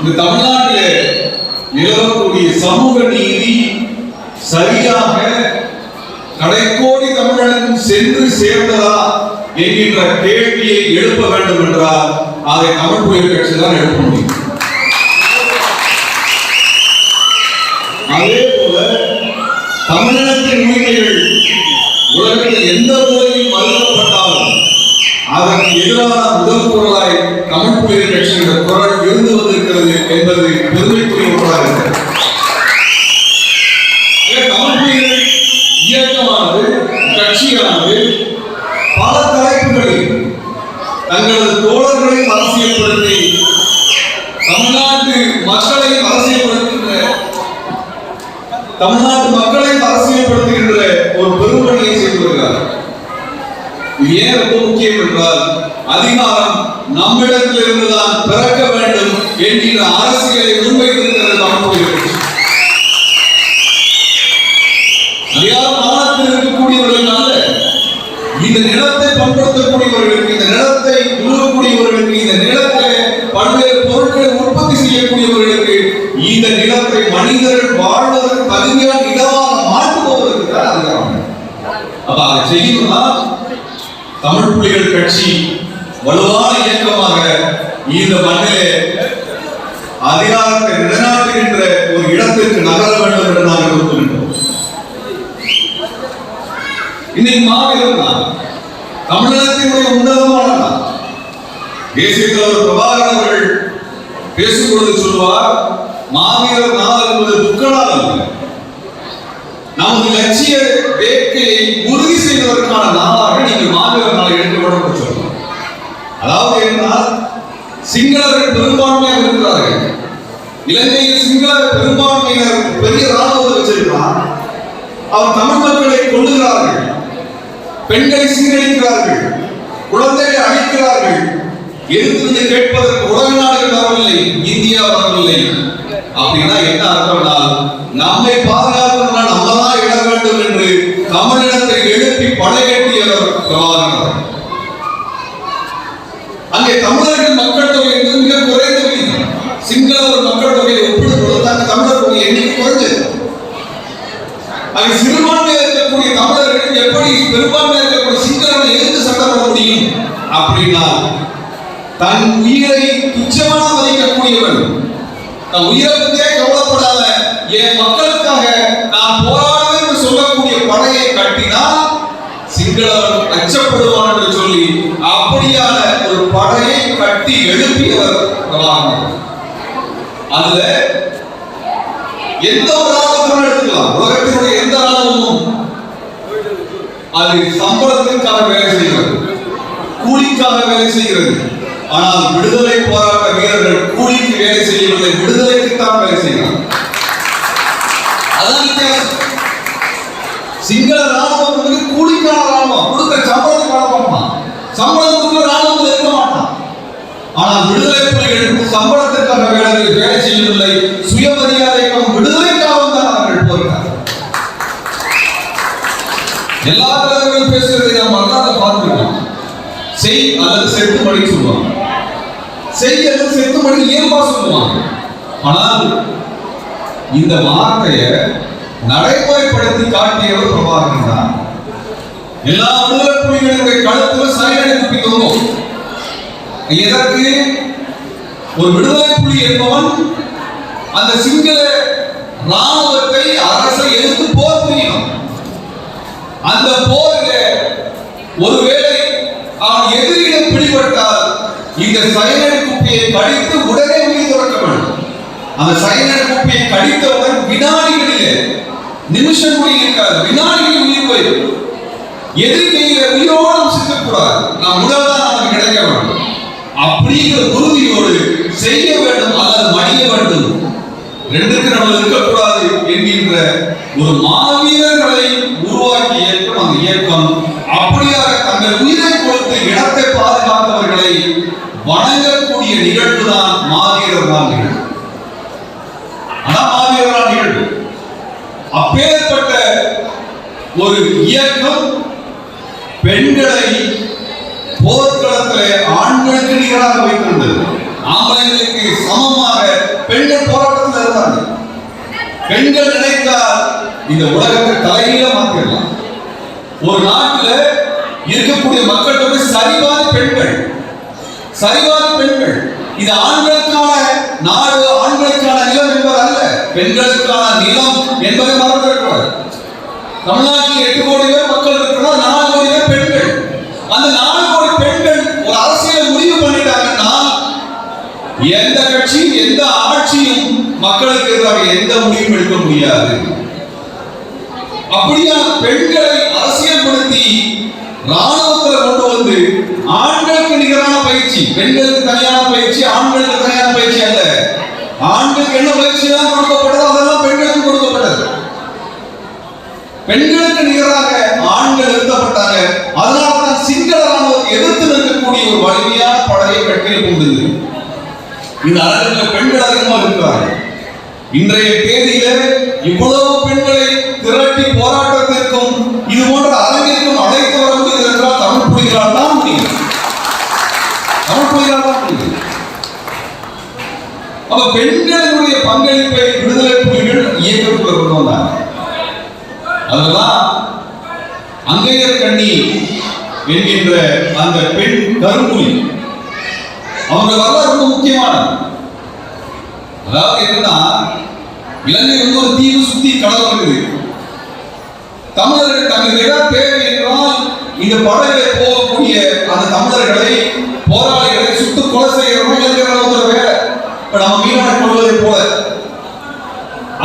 இந்த தமிழ்நாட்டிலே நிலவக்கூடிய சமூக நீதி சரியாக கடைக்கோடி தமிழனுக்கும் சென்று சேர்ந்ததா என்கின்ற கேள்வியை எழுப்ப வேண்டும் என்றால் அதை தமிழ் புலிகள் கட்சி தான் எழுப்ப முடியும். அதே போல தமிழகத்தின் உரிமைகள் உலகில் எந்த மூலையில் மறுக்கப்பட்டாலும் அதற்கு எதிரான முதல் குரலாய் தமிழ் புலிகள் கட்சியின் குரல் இருந்து வந்திருக்கிறது என்பது பெருமைக்குரிய ஒன்றாக இருக்கிறது. தமிழ் புலிகள் இயக்கமானது கட்சியானது பல தலைப்புகளில் தங்களது தோழர்களை அரசியல்படுத்தி தமிழ்நாட்டு மக்களை அரசியல்படுத்துகின்ற ஒரு பெரும்பணியை செய்து வருகிறார். இது ஏன் ரொம்ப முக்கியம் என்றால் அதிகாரம் நம்மிடத்திலிருந்துதான் பிறக்க வேண்டும் என்கிற அரசியலை முன்வைத்திருக்கிறது தமிழ் புலிகள் கட்சி. அதிகாரம் மாநிலத்தில் இருக்கக்கூடியவர்கள் அல்ல, இந்த நிலத்தை பண்படுத்தக்கூடியவர்களுக்கு, இந்த நிலத்தை உருவக்கூடியவர்களுக்கு, இந்த நிலத்தை பல்வேறு பொருட்களை உற்பத்தி செய்யக்கூடியவர்களுக்கு, இந்த நிலத்தை மனிதர்கள் வாழ்வதற்கு தகுதியான இடமாக மாற்றுபவர்களுக்கு தான் அதிகாரம். அப்ப அதை செய்யணும்னா தமிழ் புலிகள் கட்சி வலுவான இயக்கமாக இந்த மண்ணிலே அதிகாரத்தை நிலைநாட்டுகின்ற ஒரு இடத்திற்கு நகர வேண்டும் என்று நாங்கள் விரும்புகின்றோம். இன்னைக்கு மாவீரர் நாள், தமிழகத்தினுடைய உன்னதமான நாள். தேசிய தலைவர் பிரபாகரன் அவர்கள் பேசும்பொழுது சொல்வார், மாவீரர் நாள் என்பது துக்க நாள் அல்ல, நமது லட்சிய வேட்கையை உறுதி செய்வதற்கான நாளாக நீங்கள் மாவீரர் நாளை எடுத்துக்கொள்ள சொல்லுவார். அதாவது என்றால் சிங்களர்கள் பெரும்பான்மையாக இருக்கிறார்கள். இலங்கையில் சிங்கள பெரும்பான்மையினர் பெரிய ராணுவத்தை வச்சிருக்கிறார். அவர் தமிழ் மக்களை கொள்ளுகிறார்கள், பெண்களை சீரழிக்கிறார்கள், குழந்தைகளை அழிக்கிறார்கள். எதிர்த்து கேட்பதற்கு உலக நாடுகள் வரவில்லை, இந்தியா வரவில்லை. அப்படின்னா என்ன அர்த்தம்னா நம்மை பாதுகாக்கணும்னா நம்ம தான் இட வேண்டும் என்று தமிழினத்தை எழுப்பி படையெட்டியவர் பிரபாகரன். அங்கே தமிழர்கள் மக்கள் தொகை என்பது மிக குறைந்த விகிதம். சிங்கள ஒரு மக்கள் தொகையை ஒப்பிடும்போது அந்த தமிழர் தொகை எண்ணிக்கை குறைஞ்சது. அங்கே சிறுபான்மையாக இருக்கக்கூடிய தமிழர்கள் எப்படி பெரும்பான்மையாக இருக்கக்கூடிய சிங்களர்களை எதிர்த்து சட்டம் போட முடியும் அப்படின்னா தன் உயிரை துச்சமாக மதிக்கக்கூடியவன், தன் உயிரை பற்றியே கவலைப்படாத என் மக்களுக்காக நான் போராடுவேன் என்று சொல்லக்கூடிய படையை கட்டினால் சிங்களவன் அச்சப்படுவான் என்று சொல்லி அப்படியான ஒரு படையை கட்டி எழுப்பியவர் பிரபாகரன். அதுல எந்த ஒரு ராணுவத்திலும் எடுத்துக்கலாம், உலகத்தினுடைய எந்த ராணுவமும் அது சம்பளத்திற்காக வேலை செய்கிறது, கூலிக்காக வேலை செய்கிறது. ஆனால் விடுதலை போராட்ட வீரர்கள் கூலிக்கு வேலை செய்யவில்லை, விடுதலைக்குத்தான் வேலை செய்கிறார். அதான் வித்தியாசம். சிங்கள ராணுவம் கூலிக்கான ராணுவம், கொடுக்கிற சம்பளத்துக்கு வளர்ப்பான், சம்பளத்துக்கு ராணுவத்தில் இருக்க மாட்டான். ஆனால் விடுதலை புலிகள் சம்பளத்திற்காக வேலை செய்யவில்லை, சுயமரியாதைக்காகவும் விடுதலைக்காகவும் தான் அவர்கள் போகிறார்கள். எல்லா தலைவர்களும் பேசுறதை நாம் வரலாற்றை பார்த்துருக்கோம். செய் அல்லது செத்துமடி சொல்லுவாங்க, செய் அல்லது செத்துமடி இயல்பா சொல்லுவாங்க. ஆனால் இந்த வார்த்தையை நடைமுறைப்படுத்தி காட்டியவர் பிரபாகரன் தான். எல்லா விடுதலை புலிகளுடைய கழுத்தில் சைலனை குப்பி தொங்கும். எதற்கு? ஒரு விடுதலை புலி என்பவன் அந்த சிங்கள ராணுவத்தை அரசை எதிர்த்து போர் புரியணும். அந்த போரில் ஒருவேளை அவன் எதிரிடம் பிடிபட்டால் இந்த சைலன் குப்பியை கடித்து உடனே உயிர் துறக்க வேண்டும். அந்த சைலன் குப்பியை கடித்தவுடன் வினாடிகளிலே, நிமிஷம் கூட இருக்காது, வினாடிகளில் உயிர் போயிடும். எதிர்கையில உயிரோடு சிக்கக்கூடாது, நாம் உடல் தான் நமக்கு கிடைக்க வேண்டும். அப்படிங்கிற உறுதியோடு செய்ய வேண்டும் அல்லது மடிய வேண்டும், ரெண்டுக்கு நம்ம இருக்கக்கூடாது என்கின்ற ஒரு மாவீரர்களை உருவாக்கிய இயக்கம் அந்த இயக்கம். அப்படியாக தங்கள் உயிரை கொடுத்து இடத்தை பாதுகாத்தவர்களை வணங்கக்கூடிய நிகழ்வு தான் மாவீரர் நாள் நிகழ்வு. அதான் மாவீரர் நாள் நிகழ்வு. அப்பேற்பட்ட ஒரு இயக்கம் பெண்களை போர்க்களத்திலே ஆண்களுக்கு நிகராக வைத்திருந்தது. ஆம்பளைங்களுக்கு சமமாக பெண்கள் நினைத்தால் இந்த உலகத்தை தலையில மாத்திரலாம். ஒரு நாட்டில் இருக்கக்கூடிய மக்கள் தொகை சரிவாதி பெண்கள், சரிவாதி பெண்கள். இது ஆண்களுக்கான நாடு, ஆண்களுக்கான நிலம் என்பது அல்ல, பெண்களுக்கான நிலம் என்பதை மறந்துவிடக்கூடாது. தமிழ்நாட்டில் 8 கோடி பேர் மக்கள் இருக்கிறோம், 4 கோடி பேர் பெண்கள். அந்த 4 கோடி பெண்கள் ஒரு அரசியலை முடிவு பண்ணிட்டாங்கன்னா எந்த கட்சி எந்த ஆட்சியும் மக்களுக்கு எதிராக எந்த முடிவும் எடுக்க முடியாது. அப்படியான பெண்களை அரசியல்படுத்தி ராணுவத்தில் கொண்டு வந்து ஆண்களுக்கு நிகரான பயிற்சி, பெண்களுக்கு தனியான பயிற்சி, ஆண்களுக்கு தனியான பயிற்சி அல்ல. ஆண்களுக்கு என்ன பயிற்சி தான் கொடுக்கப்பட்டது அதெல்லாம் பெண்களுக்கு கொடுக்கப்பட்டது. பெண்களுக்கு நிகராக ஆண்கள் நிறுத்தப்பட்டாங்க. அதனால்தான் சிங்கள ராணுவத்தை எதிர்த்து நிற்கக்கூடிய ஒரு வலிமையான படையை கட்டில் கொண்டது. இந்த அரங்கில் பெண்கள் அதிகமாக இருக்கிறார்கள். இன்றைய தேதியில இவ்வளவு பெண்களை திரட்டி போராட்டத்திற்கும் இது போன்ற அரங்கிற்கும் அழைத்து வர முடியும் என்றால் தமிழ் புலிகளால் தான் முடியும். தமிழ் புலிகளால் தான் முடியும். அப்ப பெண்களுடைய பங்களிப்பை விடுதலை புலிகள் இயக்கத்துக்குள்ள கொண்டு வந்தாங்க. அதெல்லாம் அங்கையர் கண்ணி என்கின்ற அந்த பெண் கரும்புலி, அவங்க வரலாறு ரொம்ப முக்கியமானது. அதாவது என்னன்னா, இலங்கை வந்து ஒரு தீவு சுத்தி கடல் இருக்குது. தமிழர்கள் தங்களுக்கு ஏதாவது தேவை என்றால் இந்த படகுல போகக்கூடிய அந்த தமிழர்களை, போராளிகளை சுட்டு கொலை செய்யறோம் இலங்கை வேலை. இப்ப நம்ம மீனவனை கொள்வதை போல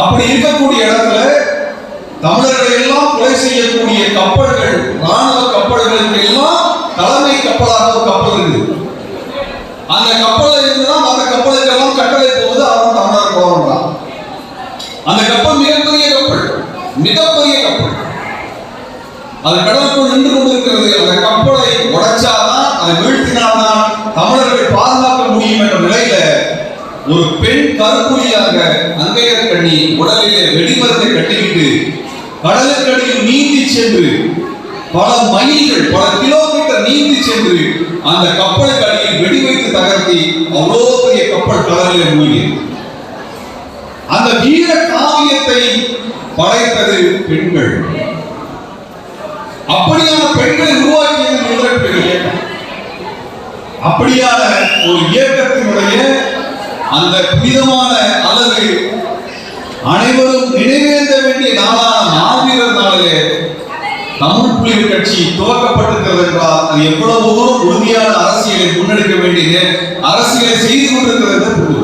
அப்படி இருக்கக்கூடிய இடத்துல தமிழர்களை எல்லாம் கொலை செய்யக்கூடிய கப்பல்கள், ராணுவ கப்பல்களுக்கு எல்லாம் தலைமை கப்பலாக ஒரு கப்பல் இருக்குது. அந்த கப்பல் இருந்துதான் அந்த கப்பலுக்கு எல்லாம் கட்டளை போகுது. அவன் தமிழர் போறான். அந்த கப்பல் மிகப்பெரிய கப்பல், மிகப்பெரிய கப்பல். அது கடலுக்குள் நின்று கொண்டிருக்கிறது. அந்த கப்பலை உடைச்சாதான், அதை வீழ்த்தினால்தான் தமிழர்கள் பாதுகாக்க முடியும் என்ற நிலையில ஒரு பெண் கருப்புலியாக அங்கையர் கண்ணி உடலிலே வெடிமருந்தை கட்டிவிட்டு கடலுக்கடியில் நீந்தி சென்று பல மைல்கள், பல கிலோமீட்டர் நீந்தி சென்று அந்த கப்பலுக்கு அடியில் வெடி வைத்து தகர்த்தி அவ்வளோ பெரிய கப்பல் கடலிலே மூழ்கியது. அந்த வீர காவியத்தை படைத்தது பெண்கள். அப்படியான பெண்களை உருவாக்கியது விடுதலை புலிகள் இயக்கம். அப்படியான ஒரு இயக்கத்தினுடைய அந்த புனிதமான அல்லது அனைவரும் நினைவேந்த வேண்டிய நாளான மாவீரர் நாளிலே தமிழ் புலிகள் கட்சி துவக்கப்பட்டிருக்கிறது என்றால் அது எவ்வளவு தூரம் உறுதியான அரசியலை முன்னெடுக்க வேண்டிய அரசியலை செய்து கொண்டிருக்கிறது.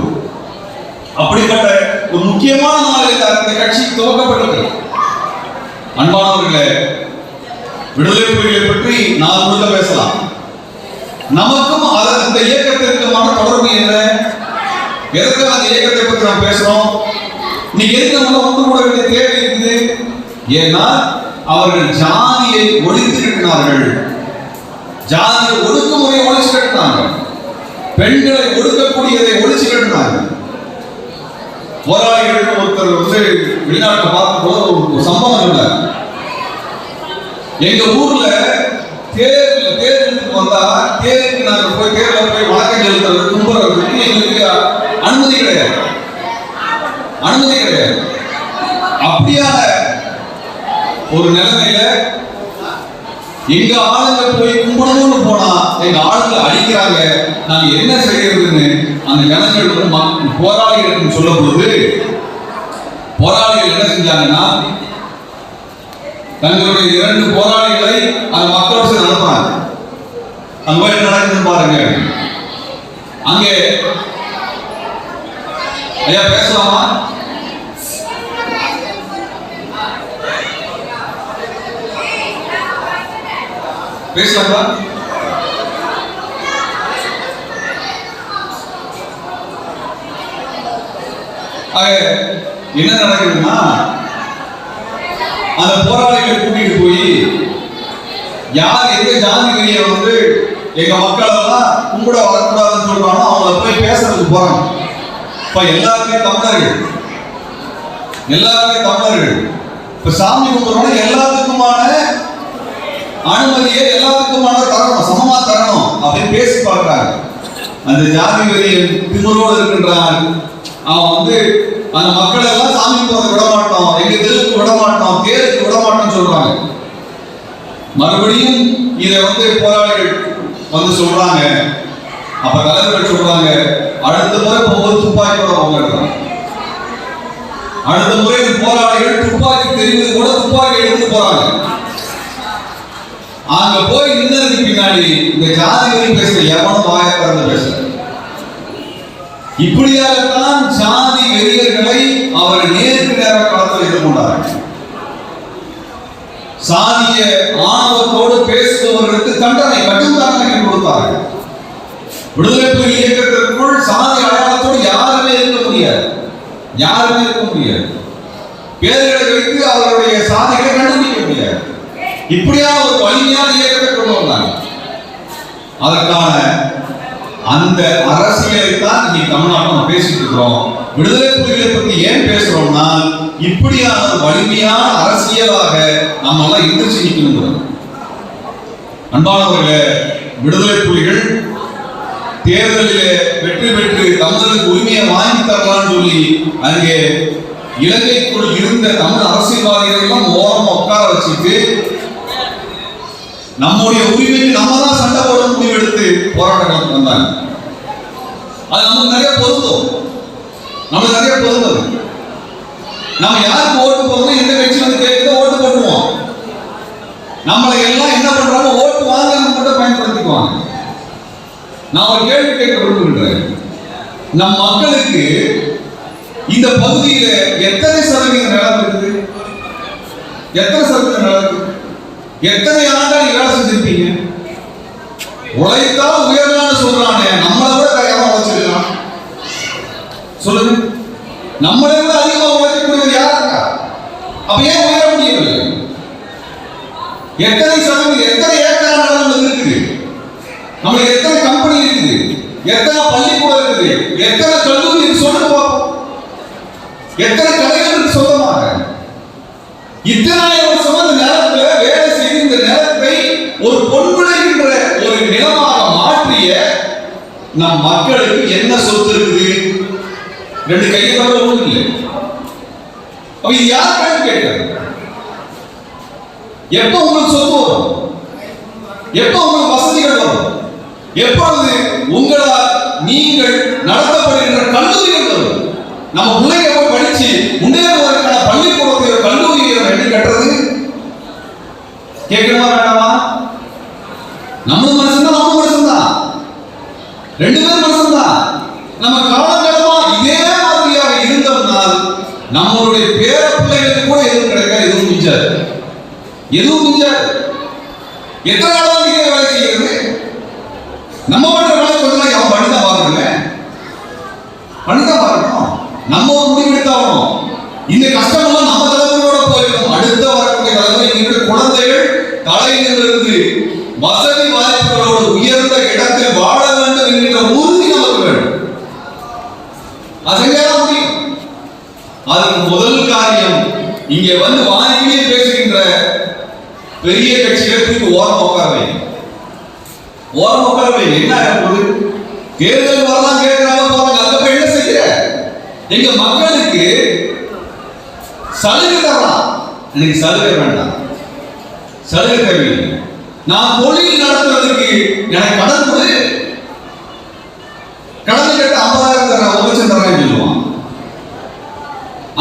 அப்படிப்பட்ட ஒரு முக்கியமான நாளில் அந்த கட்சி துவக்கப்பட்டிருக்கிறது. அன்பானவர்களே, விடுதலை புலிகளை பற்றி நான் முழுக்க பேசலாம். நமக்கும் அந்த இயக்கத்திற்குமான தொடர்பு என்ன? எதற்கு அந்த இயக்கத்தை பற்றி நாம் பேசுறோம்? இன்னைக்கு எதுக்கு நம்ம ஒன்று கூட வேண்டிய தேவை இருக்குது? ஏன்னா அவர்கள் ஜாதியை ஒழித்து கட்டினார்கள். ஜாதிய ஒடுக்குமுறையை ஒழிச்சு கட்டினாங்க. பெண்களை ஒடுக்கக்கூடியதை ஒழிச்சு கட்டினாங்க. போராளிகள் ஒருத்தர் வந்து வெளிநாட்டில் பார்க்கும்போது ஒரு சம்பவம் இல்லை. எங்க ஊர்ல தேர்தலுக்கு வந்தா தேருக்கு நாங்க போய் தேர்தல போய் வழக்கம் செலுத்துறது, கும்புறதுக்கு எங்களுக்கு அனுமதி கிடையாது. அனுமதி கிடையாது. அப்படியான ஒரு நிலைமையில எங்க ஆளுங்க போய் கும்பிடணும்னு போனா எங்க ஆளுங்க அடிக்கிறாங்க. நாங்க என்ன செய்யறதுன்னு அந்த ஜனங்களுக்கு, போராளிகளுக்கு சொல்ல பொழுது போராளிகள் என்ன செஞ்சாங்கன்னா, தங்களுடைய 2 போராளிகளை அந்த மக்களோடு நடத்தினாங்க. அங்க போய் நடக்குதுன்னு பாருங்க. அங்கே ஐயா பேசலாமா? பேசலாமா? என்ன நடக்குதுன்னா, அந்த போராளிகளை கூட்டிட்டு போய் யார் எந்த ஜாதி வெறிய வந்து எங்க மக்கள் எல்லாம் கும்பிட வரக்கூடாதுன்னு சொல்றானோ அவங்கள போய் பேசுறதுக்கு போறாங்க. இப்ப எல்லாருமே தமிழர்கள், எல்லாருமே தமிழர்கள். இப்ப சாமி கும்பிடுறோம், எல்லாத்துக்குமான அனுமதியை எல்லாத்துக்குமான தரணும், சமமா தரணும் அப்படின்னு பேசி பார்க்கிறாங்க. அந்த ஜாதி வெறியன் திமிரோடு இருக்கின்றான். அவன் வந்து அந்த மக்களை எல்லாம் சாமி போறத விட மாட்டோம், எங்க தெருவுக்கு விட மாட்டோம், தேருக்கு விட மாட்டோம்னு சொல்றாங்க. மறுபடியும் இதை வந்து போராளிகள் வந்து சொல்றாங்க. அப்ப தலைவர்கள் சொல்றாங்க, அடுத்த முறை போகும்போது துப்பாக்கியோட போங்க. அடுத்த முறை போராளிகள் துப்பாக்கி தெரிவது கூட துப்பாக்கி எடுத்து போறாங்க. அங்க போய் நின்னதுக்கு பின்னாடி இந்த ஜாதி பேசுற எவனும் வாய திறந்து பேசல. இப்படியாகத்தான் சாதி வெறியர்களை அவர்கள் நேருக்கு நேராக களத்தில் எதிர்கொண்டார்கள். சாதிய ஆணவத்தோடு பேசுபவர்களுக்கு தண்டனை, கடும் தண்டனை கொடுத்தார்கள். விடுதலை புலி இயக்கத்திற்குள் சாதி அடையாளத்தோடு யாருமே இருக்க முடியாது, யாருமே இருக்க முடியாது. பேர்களை வைத்து அவருடைய சாதிகளை கண்டுபிடிக்க முடியாது. இப்படியான ஒரு வலிமையான இயக்கத்தை கொண்டு வந்தாங்க. அதற்கான அந்த அரசியலை தான் இன்னைக்கு தமிழ்நாட்டில் பேசிட்டு இருக்கிறோம். விடுதலை புலிகளை பத்தி ஏன் பேசுறோம்னா, இப்படியான வலிமையான அரசியலாக நம்ம எல்லாம் எந்திரிச்சு நிற்கணும். அன்பானவர்களே, விடுதலை புலிகள் தேர்தலிலே வெற்றி பெற்று தமிழருக்கு உரிமையை வாங்கி தரலாம்னு சொல்லி அங்கே இலங்கைக்குள் இருந்த தமிழ் அரசியல்வாதிகளை எல்லாம் ஓரமா உட்கார வச்சுட்டு நம்முடைய உரிமைக்கு நம்ம தான் சண்டை போட முடிவெடுத்து போராட்டங்களுக்கு வந்தாங்க. அது நமக்கு நிறைய பொருந்தும், நமக்கு நிறைய பொருந்தது. நம்ம யாருக்கு ஓட்டு போடுறோம், எந்த கட்சி வந்து கேட்க ஓட்டு போட்டுருவோம். நம்மளை எல்லாம் என்ன பண்றாங்க, ஓட்டு வாங்க மட்டும் பயன்படுத்திக்குவாங்க. நான் ஒரு கேள்வி கேட்க விரும்புகின்றேன். நம் மக்களுக்கு இந்த பகுதியில எத்தனை சதவீதம் நிலம் இருக்குது? எத்தனை சதவீதம் நிலம் இருக்குது? எத்தனை ஆண்டா நீ வேலை செஞ்சிருப்பீங்க? உழைத்தா உயர்லான்னு சொல்றானே, நம்மளை விட கையாம உழைச்சிருக்கான் சொல்லுங்க. நம்மளை விட அதிகமா உழைக்கக்கூடியவர் யார் இருக்கா? அப்ப ஏன் உயர முடியவில்லை? எத்தனை சதவீதம், எத்தனை ஏக்கர் நிலம் இருக்குது? நம்மளுக்கு எத்தனை கம்பெனி இருக்குது? எத்தனை பள்ளிக்கூடம் இருக்குது? எத்தனை கல்லூரி இருக்கு? சொல்லுங்க பார்ப்போம். எத்தனை கடைகளுக்கு சொந்தமாக இத்தனை வருஷம் அந்த நேரத்தில் வேலை செய்து இந்த நேரத்தை ஒரு பொன்விளைகின்ற ஒரு நிலமாக மாற்றிய நம் மக்களுக்கு என்ன சொத்து இருக்குது? ரெண்டு கையை தவிர ஒன்றும் இல்லை. அப்ப இது யார் கேட்கிறது? எப்ப உங்களுக்கு சொத்து வரும்? எப்ப உங்களுக்கு வசதிகள் வரும்? எப்பொழுது உங்களால் நீங்கள் நடத்தப்படுகின்ற கல்லூரிகள் வரும்? நம்ம பிள்ளைங்க போய் படிச்சு முன்னேறுவதற்கான பள்ளிக்கூடத்தை கல்லூரியை எப்படி கட்டுறது? கேட்கணுமா வேண்டாமா? நம்ம மனுஷன் நம்ம மனுஷன் தான், ரெண்டு பேரும் மனுஷன் தான். நம்ம காலகாலமா இதே மாதிரியாக இருந்தோம்னால் நம்மளுடைய பேர பிள்ளைகளுக்கு கூட எதுவும் கிடைக்காது, எதுவும் மிஞ்சாது, எதுவும் மிஞ்சாது. எத்தனை நாளாக நீங்க வேலை செய்யறது? நம்ம பண்ற வேலை கொஞ்சம் அவன் பண்ணிதான் பாருங்க, பண்ணிதான் பாருங்க. நம்ம ஒரு முடிவு எடுத்தாகணும். இந்த கஷ்டமெல்லாம் நம்ம தலைமுறையோட போயிடும். அடுத்த வரக்கூடிய தலைமுறை குழந்தைகள் தலையிலிருந்து வசதி வாய்ப்புகளோடு உயர்ந்த இடத்தில் வாழ வேண்டும் என்கிற உறுதி நமக்கு வேண்டும். அது முடியும். அதுக்கு முதல் காரியம், இங்க வந்து வாங்கியே பேசுகின்ற பெரிய கட்சிகளுக்கு ஓரம் உட்காரவை, ஓரம் உட்காரவை. என்ன ஆகுது? தேர்தல் வரலாம் கேட்கிறாங்க போறாங்க. அங்க போய் என்ன செய்யற? எங்க மக்களுக்கு சலுகை தரலாம். எனக்கு சலுகை வேண்டாம், சலுகை தேவையில்லை. நான் தொழில் நடத்துறதுக்கு எனக்கு கடன் கொடு, கடன் கேட்டு 50,000 தரேன், 1,00,000 தரேன் சொல்லுவான்.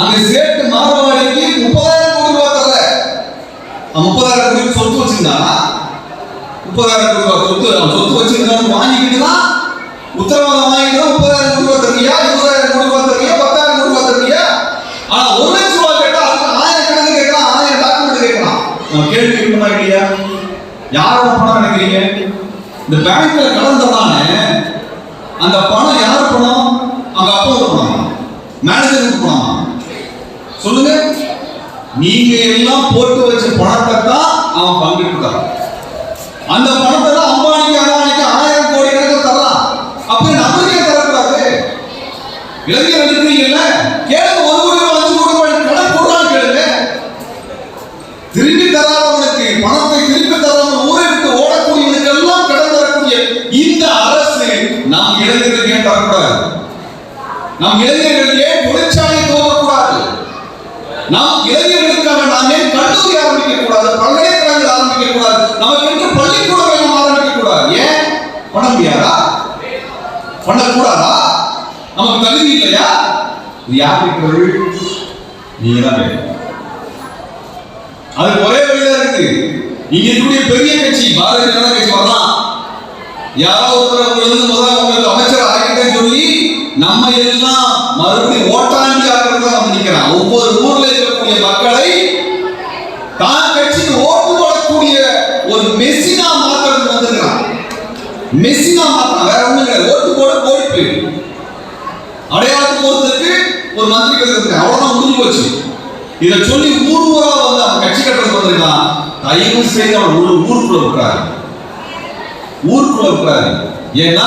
அங்க சேர்த்து மாணவர்களுக்கு 30,000 கோடி ரூபாய் தர, 30,000 கோடி சொத்து வச்சிருந்தா, 30,000 கோடி ரூபாய் சொத்து வச்சிருந்தாலும் வாங்கிக்கிட்டு தான் உத்தரவாதம் வாங்கிட்டு 30,000 கோடி ரூபாய் தருவியா, 20,000 கோடி ரூபாய் தருவியா, 10,000 கோடி ரூபாய் தருவியா? ஆனா 1,00,000 ரூபாய் கேட்டா அதுக்கு 1000 கணக்கு கேட்கலாம், 1000 டாக்குமெண்ட் கேட்கலாம். கேள்வி இருக்குமா இல்லையா? யாரோட பணம் நினைக்கிறீங்க? இந்த பேங்க்ல கடன் தரானே, அந்த பணம் யார் பணம்? அவங்க அப்பா பணம், மேனேஜருக்கு பணமா? சொல்லுங்க. நீங்க எல்லாம் போட்டு வச்ச பணத்தை தான் அவன் பங்கிட்டு தரான். அந்த பணத்தை தான் அம்பானிக்கு அதானிக்கு 1000 கோடி கணக்கு தரலாம். அப்ப நம்மளுக்கே தரக்கூடாது? இளைஞர்கள் இருக்கிறீங்கல்ல, கேளுங்க. 1 கோடி 5 கோடி ரூபாய் கடன் போடுறான்னு கேளுங்க. திருப்பி தராதவனுக்கு, பணத்தை திருப்பி தராமல் ஊரை விட்டு ஓடக்கூடியவனுக்கு எல்லாம் கடன் தரக்கூடிய இந்த அரசு நாம் இளைஞர்களுக்கு ஏன் தரக்கூடாது? நம் இளைஞர்கள் ஏன் தொழிற்சாலை துவங்கக்கூடாது? நாம் இளைஞர்களுக்காக நாம் ஏன் கல்லூரி ஆரம்பிக்க கூடாது, பல்கலைக்கழகங்கள் ஆரம்பிக்க கூடாது, நமக்கு என்று பள்ளிக்கூடங்களை நாம் ஆரம்பிக்க கூடாது? ஏன்? பண்ண முடியாதா? பண்ணக்கூடாதா? நமக்கு தகுதி இல்லையா? யாருக்கு? நீங்க தான் கேட்கணும். அது ஒரே வழிதான் இருக்கு. இங்க இருக்கக்கூடிய பெரிய கட்சி பாரதிய ஜனதா கட்சி வரலாம், யாரோ ஒருத்தர் உங்களுக்கு அமைச்சர் ஆகிட்டேன்னு சொல்லி நம்ம எல்லாம் மறுபடியும் ஓட்டாண்டி ஆகிறதா வந்து நிக்கிறான். ஒவ்வொரு ஊர்ல இருக்கக்கூடிய மக்களை தான் கட்சிக்கு ஓட்டு போடக்கூடிய ஒரு மெஷினா மாத்திரம் வந்துருக்கான். மெஷினா மாத்திரம், வேற ஒண்ணும் கிடையாது. ஓட்டு போட போயிட்டு அடையாளத்துக்கு போறதுக்கு ஒரு மந்திரி கட்சி அவ்வளவுதான் முடிஞ்சு போச்சு. இதை சொல்லி ஊர் ஊரா வந்து அவன் கட்சி கட்டுறது வந்திருக்கான். தயவு செய்து அவன் ஊருக்குள்ள விட்டுறாரு, ஊருக்குள்ள விட்டுறாரு. ஏன்னா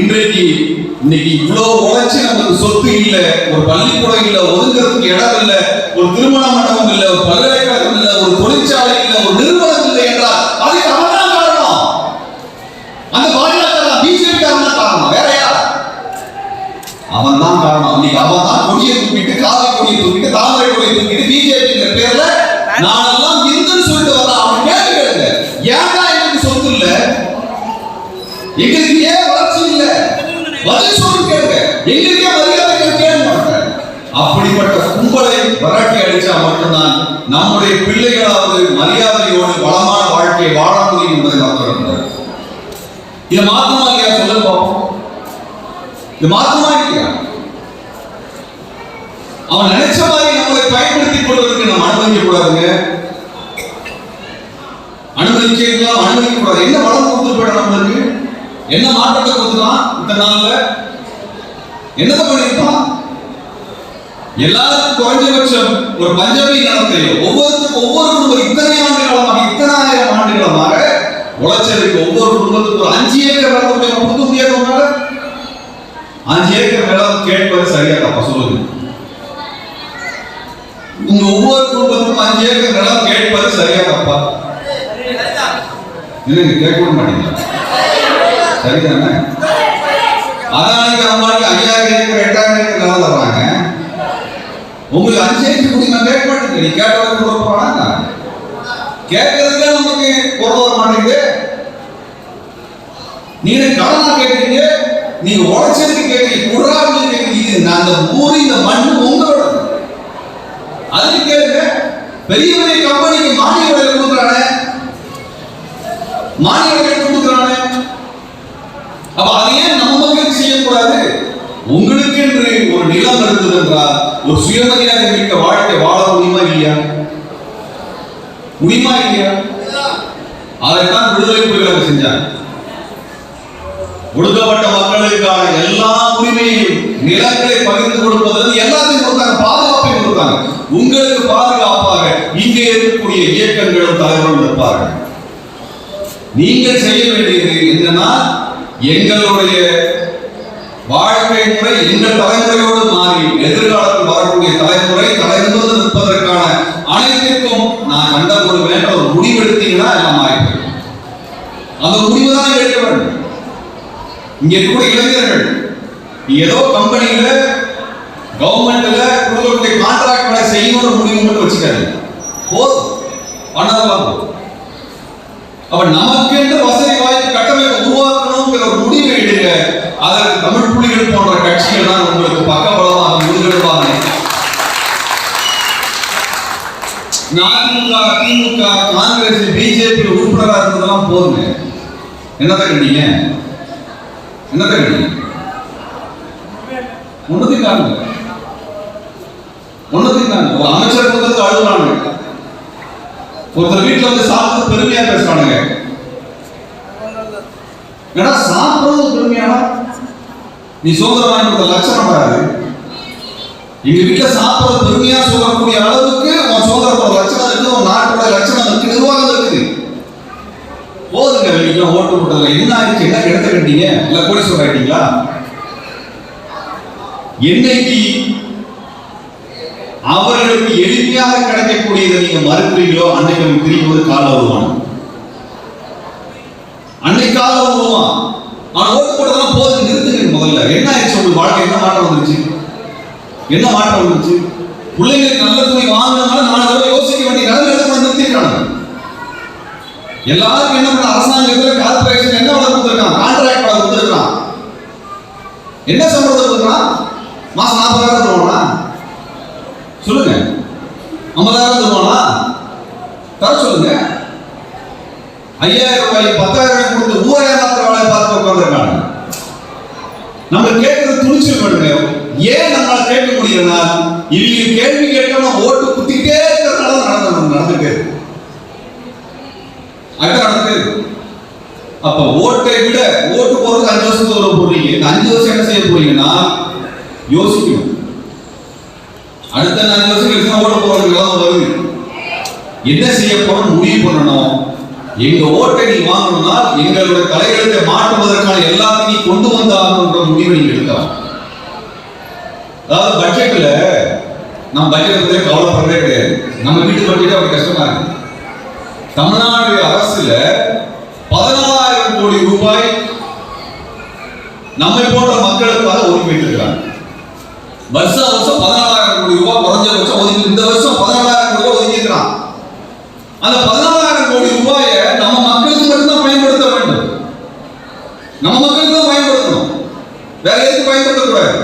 இன்னைக்கு இவ்வளவு உழைச்சி நமக்கு சொத்து இல்ல, ஒரு பள்ளிக்கூடம் இல்ல, ஒதுங்கிறதுக்கு இடம் இல்ல, ஒரு திருமண மண்டபம் இல்ல, ஒரு பல்கலைக்கழகம் இல்ல, ஒரு தொழிற்சாலை இல்ல, ஒரு நிறுவனம் இல்லை என்றால் அதுக்கு அவன் தான் காரணம். அந்த பாஜக பிஜேபி காரணம் காரணம், வேற யார்? அவன் தான் காரணம். இன்னைக்கு அவன் தான் கொடியை தூக்கிட்டு, காவி கொடியை தூக்கிட்டு, தாமரை கொடியை தூக்கிட்டு பிஜேபி பேர்ல நானெல்லாம் இந்துன்னு சொல்லிட்டு வர. அவன் கேட்க ஏன்டா எங்களுக்கு சொத்து இல்ல, எங்களுக்கு ஏன் வளர்ச்சி இல்ல, பதில் சொல்லு கேட்க, எங்களுக்கே மரியாதை கேட்க மாட்டேன். அப்படிப்பட்ட கும்பலை விரட்டி அடிச்சா மட்டும்தான் நம்முடைய பிள்ளைகளாவது மரியாதையோடு வளமான வாழ்க்கையை வாழ முடியும் என்பதை மாத்திரம். இதை மாத்தமா இல்லையா? சொல்ல பார்ப்போம். இது மாத்தமா இல்லையா? அவன் நினைச்ச மாதிரி நம்மளை பயன்படுத்திக் கொள்வதற்கு நம்ம அனுமதிக்க கூடாதுங்க. அனுமதிக்க கூடாது. என்ன வளம் கொடுத்து போயிட நம்மளுக்கு? என்ன மாற்றத்தை கொடுத்துக்கலாம்? இந்த நாள்ல என்னதான் பண்ணிருப்பான்? எல்லாருக்கும் குறைஞ்சபட்சம் ஒரு பஞ்சமி நடத்தையோ, ஒவ்வொருத்தருக்கும் ஒவ்வொரு குடும்பம் இத்தனை ஆண்டுகளமாக, இத்தனை ஆயிரம் ஆண்டுகளமாக உழைச்சதுக்கு ஒவ்வொரு குடும்பத்துக்கு ஒரு 5 ஏக்கர் நிலம் கொடுக்க முடியாதவங்க 5 ஏக்கர் நிலம் கேட்பது சரியா தப்பா சொல்லுங்க? உங்க ஒவ்வொரு குடும்பத்துக்கும் 5 ஏக்கர் நிலம் கேட்பது சரியா தப்பா? இல்லைங்க, கேட்க மாட்டீங்களா? சரிதானே? அதானிக்கு அம்மாவுக்கு 5000 ஏக்கர் 8000 ஏக்கர் நிலம் தர்றாங்க. உங்களுக்கு 5 ஏக்கர் கொடுங்க, கேட்க மாட்டீங்க. நீ கேட்டவங்க கொடுக்க போறாங்க, கேட்கறதுக்கு நமக்கு பொருள் வர மாட்டேங்குது. நீங்க கடனா கேட்கறீங்க, நீங்க உழைச்சதுக்கு கேட்கறீங்க, குடுறாங்க கேட்கறீங்க. அந்த ஊர் இந்த மண் உங்களோட, அதுக்கு கேளுங்க. பெரிய பெரிய கம்பெனிக்கு மானிய விலை கொடுக்குறானே, மானிய விலை கொடுக்குறானே. அப்ப அதை ஏன் நம்ம மக்களுக்கு செய்யக்கூடாது? உங்களுக்கு என்று ஒரு நிலம் இருந்தது என்றால் ஒரு சுயமரியாதை மிக்க வாழ்க்கை வாழ முடியுமா இல்லையா? முடியுமா இல்லையா? அதைத்தான் விடுதலை புலிகள் செஞ்சாங்க. ஒடுக்கப்பட்ட மக்களுக்கான எல்லா உரிமையையும், நிலங்களை பகிர்ந்து கொடுப்பதற்கு எல்லாத்தையும் கொடுத்தாங்க, பாதுகாப்பை கொடுத்தாங்க. உங்களுக்கு பாதுகாப்பாக இங்கே இருக்கக்கூடிய இயக்கங்களும் தலைவர்களும் இருப்பார்கள். நீங்கள் செய்ய வேண்டியது என்னன்னா, எங்களுடைய வாழ்க்கை முறை எங்கள் தலைமுறையோடு மாறி எதிர்காலத்தில் வரக்கூடிய தலைமுறை தலைமுறை நிற்பதற்கான அனைத்திற்கும் நான் கண்ட ஒரு வேண்ட ஒரு முடிவெடுத்தீங்கன்னா எல்லாம் மாறிப்போம். அந்த முடிவு தான் எடுக்க வேண்டும். இங்க இருக்கக்கூடிய இளைஞர்கள் ஏதோ கம்பெனியில கவர்மெண்ட்ல கொடுக்கக்கூடிய கான்ட்ராக்ட்களை செய்யணும்னு முடிவு மட்டும் வச்சுக்காது, போதும், பண்ணதெல்லாம் போதும். அப்ப நமக்கு என்று வசதி வாய்ப்பு கட்டமைப்பை உருவாக்கணுங்கிற ஒரு முடிவை எடுங்க. அதற்கு தமிழ் புலிகள் போன்ற கட்சிகள் தான் உங்களுக்கு பக்கபலமாக முன்னிடுவாங்க. அதிமுக, திமுக, காங்கிரஸ், பிஜேபி உறுப்பினராக இருந்ததெல்லாம் போதுங்க. என்னதான் கண்டீங்க? என்னதான் கண்டீங்க? ஒன்னுத்தையும் காணுங்க, ஒன்னுத்தையும் காணுங்க. ஒரு அமைச்சர் கொடுத்தது அழுகுறாங்க, ஒருத்தர் வீட்டுல வந்து சாப்பிட்டு பெருமையா பேசுறானுங்க. ஏன்னா சாப்பிடுறது பெருமையானா நீ சுதந்திரம் வாங்கி கொடுத்த லட்சணம் வராது. எங்க வீட்டுல சாப்பிடுறது பெருமையா சொல்லக்கூடிய அளவுக்கு உன் சுதந்திரத்தோட லட்சணம் இருக்கு, உன் நாட்டோட லட்சணம் இருக்கு, நிர்வாகம் இருக்குது. போதுங்க, நீங்க ஓட்டு போட்டதுல என்ன ஆயிடுச்சு? என்ன கிடத்த கட்டீங்க? இல்ல கோடி சொல்றீங்களா? என்னைக்கு அவர்களுக்கு எளிமையாக கிடைக்கக்கூடியதை நீங்க மறுக்கிறீங்களோ அன்னைக்கு அவங்க திரும்பி கால வருவான். அன்னைக்கு கால வருவான். ஆனா ஓட்டு போட்டதெல்லாம் போதும், நிறுத்துங்க முதல்ல. என்ன ஆயிடுச்சு? உங்களுக்கு வாழ்க்கை என்ன மாற்றம் வந்துருச்சு? என்ன மாற்றம் வந்துச்சு? பிள்ளைங்களுக்கு நல்ல துணி வாங்கினாலும் 4 தடவை யோசிக்க வேண்டிய நிலைமையில நிறுத்திருக்காங்க. எல்லாருக்கும் என்ன பண்ண, அரசாங்கத்தில் கார்பரேஷன் என்ன வளர்ந்து கொடுத்துருக்கான், கான்ட்ராக்ட் வளர்ந்து கொடுத்துருக்கான். என்ன சம்பளத்தை கொடுக்குறான்? மாசம் 40,000 தருவானா? சொல்லுங்க. 50,000 தருவானா? தர சொல்லுங்க. 5,000 ரூபாய் 10,000 கொடுத்து ஊரை மாத்திர வேலை பார்த்து உட்கார்ந்துருக்காங்க. நம்ம கேட்கறது துணிச்சல் பண்ணுங்க. ஏன் நம்மளால கேட்க முடியலன்னா, இவங்க கேள்வி கேட்காம ஓட்டு குத்திக்கிட்டே இருக்கிறதுனால நடந்துட்டு நடக்குது. அப்ப ஓட்டை விட ஓட்டு போறது 5 வருஷத்துக்கு ஒரு போறீங்க. இந்த 5 வருஷம் என்ன செய்ய போறீங்கன்னா யோசிக்கணும். அடுத்த 5 வருஷம் கழிச்சு ஓட்ட போறதுக்கு வருது. என்ன செய்ய போறோம் முடிவு பண்ணணும். எங்க ஓட்டை நீ வாங்கணும்னா எங்களுடைய தலையெழுத்தை மாற்றுவதற்கான எல்லாத்தையும் நீ கொண்டு வந்தாங்கன்ற முடிவை நீங்க எடுக்கலாம். அதாவது பட்ஜெட்ல நம்ம பட்ஜெட் பத்தி கவலைப்படுறதே கிடையாது. நம்ம வீட்டு பட்ஜெட் அப்படி கஷ்டமா இருக்கு. தமிழ்நாடு அரசுல 14,000 கோடி ரூபாய் நம்மை போன்ற மக்களுக்காக ஒதுக்கி இருக்கிறாங்க. வருஷம் 14,000 கோடி ரூபாய் குறைஞ்சபட்சம் ஒதுக்கி, இந்த வருஷம் 14,000 கோடி ரூபாய் ஒதுக்கி இருக்கிறான். அந்த 14,000 கோடி ரூபாயை நம்ம மக்களுக்கு மட்டும்தான் பயன்படுத்த வேண்டும். நம்ம மக்களுக்கு தான் பயன்படுத்தணும், வேற எதுக்கு பயன்படுத்தக்கூடாது.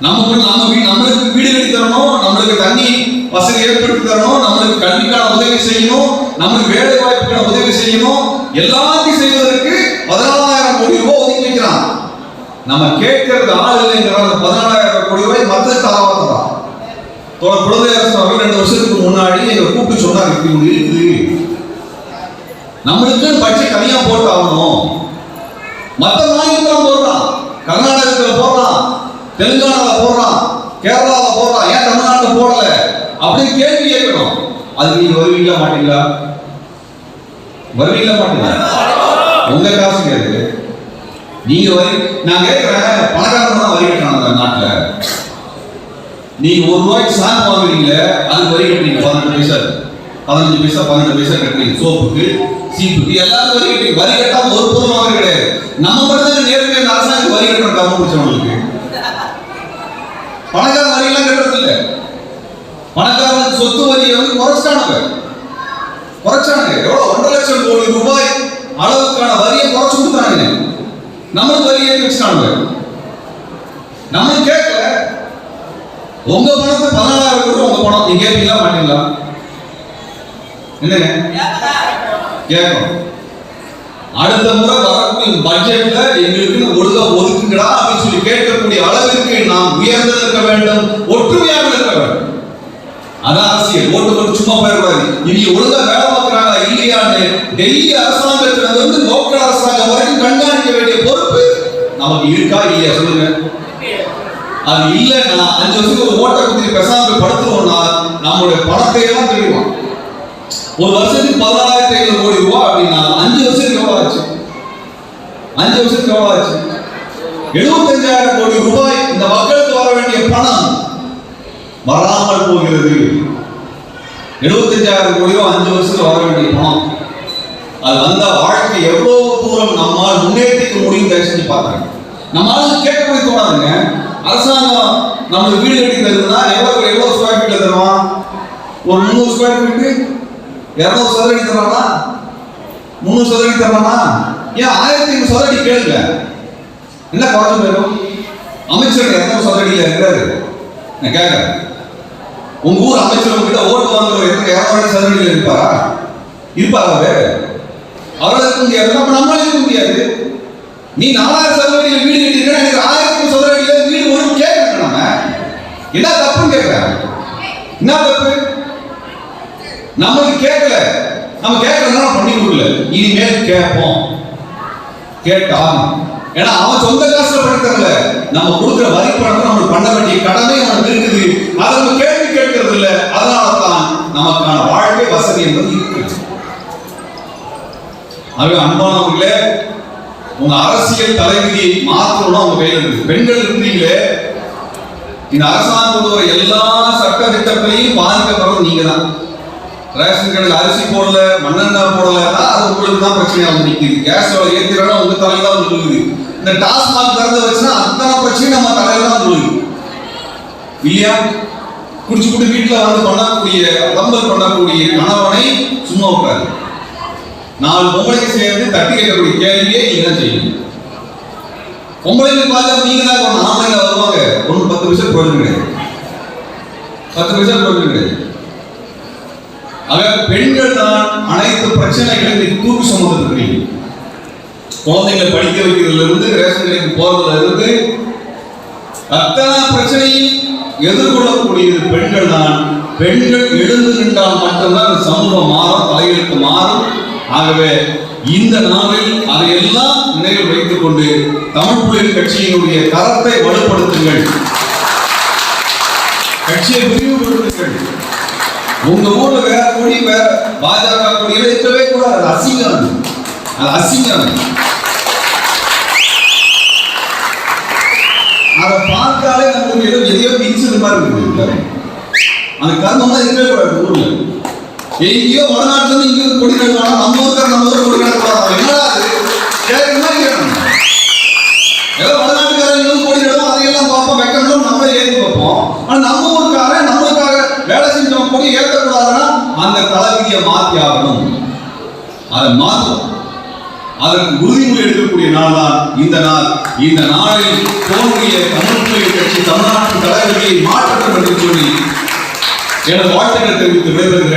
நம்மளுக்கு வீடு கட்டி தரணும், நம்மளுக்கு தண்ணி வசதி ஏற்படுத்தி தரணும், நம்மளுக்கு கல்விக்கான உதவி செய்யணும், நம்மளுக்கு வேலை வாய்ப்புக்கான உதவி செய்யணும். எல்லாத்தையும் செய்வதற்கு 14,000 கோடி ரூபாய் ஒதுக்கி வைக்கிறான். நம்ம கேட்கறது ஆள் இல்லைங்கிற 14,000 கோடி ரூபாய் மத்திய தாராவதான். குழந்தை அரசு 2 வருஷத்துக்கு முன்னாடி எங்க கூப்பிட்டு சொன்னாங்க, இப்படி இருக்குது, நம்மளுக்கு பட்ஜெட் தனியா போட்டு ஆகணும். மற்ற மாநிலத்தில் போடுறான், கர்நாடகத்தில் போடுறான், தெலுங்கானால போடுறான், கேரளால போடுறான், ஏன் தமிழ்நாட்டில் போடல அப்படின்னு கேள்வி கேட்கணும். அது நீங்க வருவீங்களா மாட்டீங்களா? வருவீங்களா மாட்டீங்களா? உங்க காசு கேட்குது, நீங்க வரி. நான் கேட்கிறேன், பணக்காரன் தான் வரி கட்டணும் அந்த நாட்டில். நீங்க 1 ரூபாய்க்கு சாயம் வாங்குறீங்க, அதுக்கு வரி கட்டுறீங்க 18 பைசா, 15 பைசா, 12 பைசா கட்டுறீங்க. சோப்புக்கு, சீப்புக்கு எல்லாரும் வரி கட்டுறீங்க. வரி கட்டாம ஒரு பொருள் வாங்க கிடையாது. நம்ம மட்டும் நேர்மையான அரசாங்கம் வரி கட்டணும். கம்மி பிடிச்சவங்களுக்கு பணக்கார வரி எல்லாம் கட்டுறது இல்லை. பணக்காரனுக்கு சொத்து வரியை வந்து குறைச்சானுங்க. எவ்வளவு 1.5 லட்சம் கோடி ரூபாய் அளவுக்கான வரியை குறைச்சு கொடுத்தாங்க. நம்மளுக்கு வரி ஏற்றி வச்சானுங்க. நம்ம கேட்கல. உங்க பணத்தை 14,000 கோடி உங்க பணம், நீங்க கேட்பீங்களா மாட்டீங்களா? என்னங்க கேட்கணும். அடுத்த முறை வரக்கூடிய பட்ஜெட்ல எங்களுக்கு ஒதுக்குங்கடா அப்படின்னு சொல்லி கேட்கக்கூடிய அளவிற்கு நாம் உயர்ந்திருக்க வேண்டும், ஒற்றுமையாக இருக்க வேண்டும். அதான் அரசியல். ஓட்டு போட்டு சும்மா போயிடக்கூடாது. இவங்க ஒழுங்கா வேலை பார்க்கிறாங்களா இல்லையான்னு டெல்லி அரசாங்கத்துல இருந்து லோக்கல் அரசாங்கம் வரைக்கும் கண்காணிக்க வேண்டிய பொறுப்பு நமக்கு இருக்கா இல்லையா சொல்லுங்க. அது இல்லைன்னா 5 வருஷத்துக்கு ஒரு ஓட்டை குத்தி பெசாம படுத்துவோம்னா நம்மளுடைய பணத்தை எல்லாம் தெரியுமா. ஒரு வருஷத்துக்கு 14,500 கோடி ரூபாய் அப்படின்னா 5 வருஷத்துக்கு எவ்வளவு ஆச்சு? 5 வருஷத்துக்கு எவ்வளவு ஆச்சு? 75,000 கோடி ரூபாய் இந்த மக்களுக்கு வர வேண்டிய பணம் வராமல் போகிறது. 75,000 கோடி ரூபாய் 5 வருஷத்துல வர வேண்டிய பணம். அது வந்த வாழ்க்கை எவ்வளவு தூரம் நம்மால் முன்னேற்றிக்க முடியும் செஞ்சு பார்க்கறேன். நம்மளால கேட்கவே தோணாதுங்க. அரசாங்கம் நம்மளுக்கு வீடு கட்டி தருதுன்னா எவ்வளவு ஸ்கொயர் ஃபீட்ல தருவான்? ஒரு 300 ஸ்கொயர் ஃபீட் 200 சதுரடி தரானா? 300 சதுரடி தரானா? ஏன் 1500 சதுரடி கேளுங்க, என்ன குறைஞ்சு போயிடும்? அமைச்சர் 200 சதுரடியில் இருக்கிறாரு. நான் கேட்கறேன், உங்க ஊர் அமைச்சர் உங்ககிட்ட ஓட்டு வாங்குற 200 சதுரடியில் இருப்பாரா? இருப்பாராவே? அவரால் இருக்க முடியாது. நம்ம நம்மளால இருக்க முடியாது. நீ 4,000 சதுரடியில் வீடு கட்டிருக்க, எனக்கு 1,000 சதுரடியில் வீடு ஒன்று கேட்கறேன். நம்ம என்ன தப்புன்னு கேட்கிறேன். என்ன தப்பு? நம்மளுக்கு கேட்கல, நம்ம கேட்கறதுனால பண்ணி கொடுக்கல. இனிமேல் கேட்போம், கேட்டாகும். ஏன்னா அவன் சொந்த காசுல பண்ணி தரல, நம்ம கொடுக்குற வரி பணத்தை நம்ம பண்ண வேண்டிய கடமை அவனுக்கு இருக்குது. அதை நம்ம கேள்வி கேட்கறது இல்லை. அதனால தான் நமக்கான வாழ்க்கை வசதி என்பது இருக்கு. ஆகவே அன்பானவர்களே, உங்க அரசியல் தலைவிதியை மாற்றணும் உங்க கையில் இருக்கு. பெண்கள் இருக்கிறீங்களே, இந்த அரசாங்கம் எல்லா சட்ட திட்டங்களையும் பாதிக்கப்படுறது நீங்க தான். ரேஷன் கடையில் அரிசி போடல, மண்ணெண்ணெய் போடலன்னா அது உங்களுக்கு தான் பிரச்சனையா வந்து நிற்குது. கேஸ் விலை ஏற்றினா உங்க தலையில தான் விழுகுது. இந்த டாஸ்மாக் திறந்து வச்சுன்னா அத்தனை பிரச்சனை நம்ம தலையில தான் விழுகுது. இல்லையா? குடிச்சுட்டு வீட்டுல வந்து பண்ணக்கூடிய உடம்பல் பண்ணக்கூடிய கணவனை சும்மா விட்டாரு. 4 பொம்பளைக்கு சேர்ந்து தட்டி கேட்கக்கூடிய கேள்வியே நீங்க தான் செய்யணும். பொம்பளைக்கு பார்த்தா நீங்க தான் ஆன்லைன்ல வருவாங்க. ஒன்று 10 பைசா போயிடும் கிடையாது, 10 பைசா போயிடும் கிடையாது. ஆக பெண்கள் தான் அனைத்து பிரச்சனைகளையும் தூக்கி சுமந்து இருக்கிறீங்க. குழந்தைங்களை படிக்க வைக்கிறதுல இருந்து ரேஷன் கடைக்கு போறதுல இருந்து அத்தனை பிரச்சனையும் எதிர்கொள்ளக்கூடியது பெண்கள் தான். பெண்கள் எழுந்து நின்றால் மட்டும்தான் இந்த சமூகம் மாறும், தலையெழுத்து மாறும். ஆகவே இந்த நாளில் அதையெல்லாம் நினைவில் வைத்துக் கொண்டு தமிழ் புலிகள் கட்சியினுடைய கரத்தை வலுப்படுத்துங்கள், கட்சியை விரிவுபடுத்துங்கள். உங்க ஊர்ல வேற கொடி, வேற பாஜக கொடியில இருக்கவே கூட அது அசிங்கம், அது அசிங்கம். அதை பார்த்தாலே நமக்கு ஏதோ எதையோ மிதிச்சது மாதிரி இருக்குது. அந்த கர்மம் தான் இருக்கவே கூடாது. ஊர்ல எங்கேயோ வடநாட்டுல இருந்து இங்க கொடி கட்டுவாங்க, நம்ம ஊர் கொடி கட்டுவாங்க. என்னடா அது கேட்கிற மாதிரி கேட்கணும். ஏதோ வடநாட்டுக்காரங்க கொடி கட்டுவோம், அதையெல்லாம் பார்ப்போம், வெக்கணும், நம்மளே ஏற்றி பார்ப்போம். ஆனா நம்ம ஊருக்காரன் நம்மளுக்காக வேலை செஞ்சவங்க கொடி ஏற்றக்கூடாதுன்னா அந்த தலைவிதியை மாற்றி ஆகணும். அதை மாற்றணும். அதற்கு உறுதிமொழி எடுக்கக்கூடிய நாள் தான் இந்த நாள். இந்த நாளில் தோன்றிய தமிழ் புலிகள் கட்சி தமிழ்நாட்டு தலைவர்களை மாற்றட்டும் என்று சொல்லி எனது வாழ்த்துக்களை தெரிவித்து விடைபெறுகிறேன்.